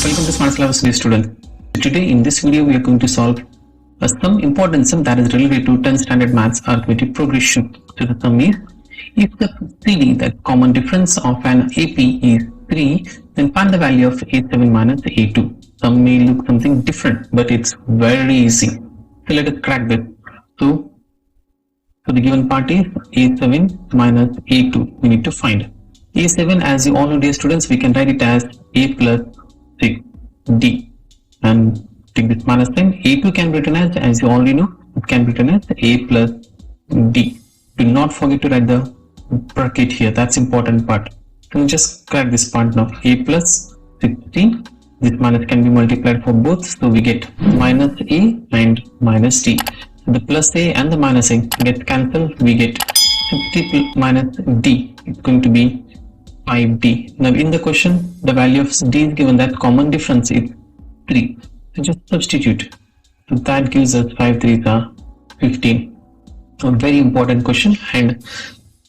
Welcome to Smart Syllabus students. Today in this video we are going to solve some important sum that is related to 10th standard maths arithmetic progression. So the sum is, if the CD, the common difference of an AP is 3, then find the value of A7 minus A2. Some may look something different, but it's very easy. So let us crack this. So the given part is A7 minus A2. We need to find A7. As you all know, dear students, we can write it as A plus 6D and take this minus sign. A2 can be written as you already know, it can be written as A plus D. Do not forget to write the bracket here. That's important part. So just crack this part now. A plus 6D. This minus can be multiplied for both, so we get minus A and minus D. So the plus A and the minus A gets cancelled. We get 60 minus D. It's going to be 5D. Now in the question, the value of D is given, that common difference is 3. So just substitute. So that gives us 5 3s are 15. A very important question, and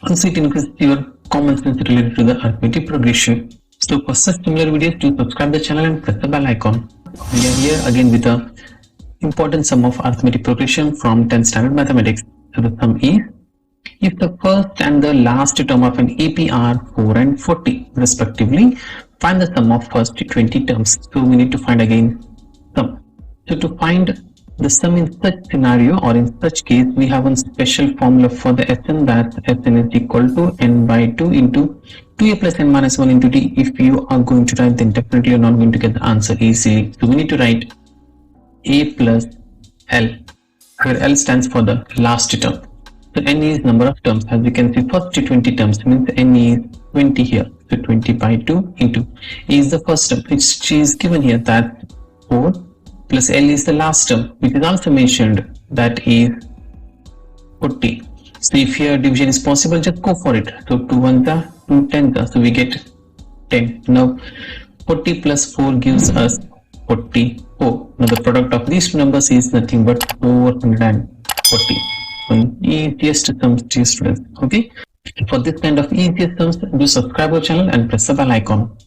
also it increases your common sense related to the arithmetic progression. So for such similar videos, do subscribe the channel and press the bell icon. We are here again with the important sum of arithmetic progression from 10th standard mathematics. So the sum is, if the first and the last term of an AP are 4 and 40 respectively, find the sum of first 20 terms. So we need to find again sum. So to find the sum in such scenario or in such case, we have one special formula for the Sn, that Sn is equal to n by 2 into 2a plus n minus 1 into d. If you are going to write, then definitely you're not going to get the answer easily. So we need to write a plus l, where l stands for the last term. So n is number of terms. As you can see, first 20 terms means n is 20 here. So 20 by 2 into a is the first term, which is given here, that 4 plus l is the last term, which is also mentioned, that is 40. So if here division is possible, just go for it. So 2 1s are 2 10s are, so we get 10. Now 40 plus 4 gives us 44. Now the product of these two numbers is nothing but 440. One easiest sums, dear students. Okay, for this kind of easiest sums, do subscribe our channel and press the bell icon.